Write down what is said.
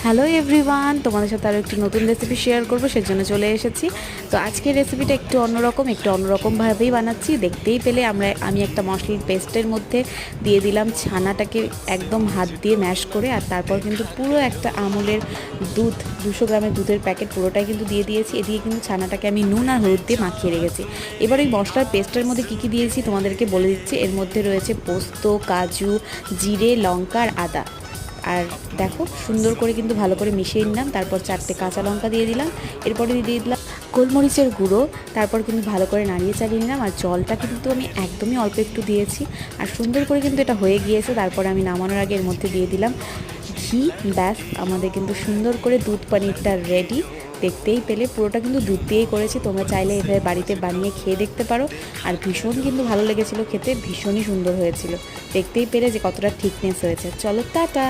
Hello everyone, তোমাদের সাথে আরও একটি নতুন রেসিপি শেয়ার করবো, সেজন্য চলে এসেছি। তো আজকের রেসিপিটা একটু অন্যরকমভাবেই বানাচ্ছি। দেখতেই পেলে আমি একটা মশলার পেস্টের মধ্যে দিয়ে দিলাম ছানাটাকে একদম হাত দিয়ে ম্যাশ করে, আর তারপর কিন্তু পুরো একটা আমুলের দুধ 200 গ্রামের দুধের প্যাকেট পুরোটাই কিন্তু দিয়ে দিয়েছি। এদিকে কিন্তু ছানাটাকে আমি নুন আর হলুদ দিয়ে মাখিয়ে রেখেছি। এবার ওই মশলার পেস্টের মধ্যে কী কী দিয়েছি তোমাদেরকে বলে দিচ্ছি। এর মধ্যে রয়েছে পোস্ত, কাজু, জিরে, লঙ্কা আর আদা। আর দেখো সুন্দর করে কিন্তু ভালো করে মিশিয়ে নিলাম। তারপর 4টে কাঁচা লঙ্কা দিয়ে দিলাম, এরপরে দিয়ে দিলাম গোলমরিচের গুঁড়ো। তারপর কিন্তু ভালো করে নাড়িয়ে চালিয়ে নিলাম, আর জলটা কিন্তু আমি একদমই অল্প একটু দিয়েছি। আর সুন্দর করে কিন্তু এটা হয়ে গিয়েছে। তারপরে আমি নামানোর আগে এর মধ্যে দিয়ে দিলাম ঘি। ব্যাস, আমাদের কিন্তু সুন্দর করে দুধ পনিরটা রেডি। দেখতেই পেলে পুরোটা কিন্তু দুধ দিয়েই করেছি। তোমরা চাইলে এভাবে বাড়িতে বানিয়ে খেয়ে দেখতে পারো। আর ভীষণ কিন্তু ভালো লেগেছিলো খেতে, ভীষণই সুন্দর হয়েছিল। দেখতেই পেলে যে কতটা থিকনেস হয়েছে। চলো টাটা।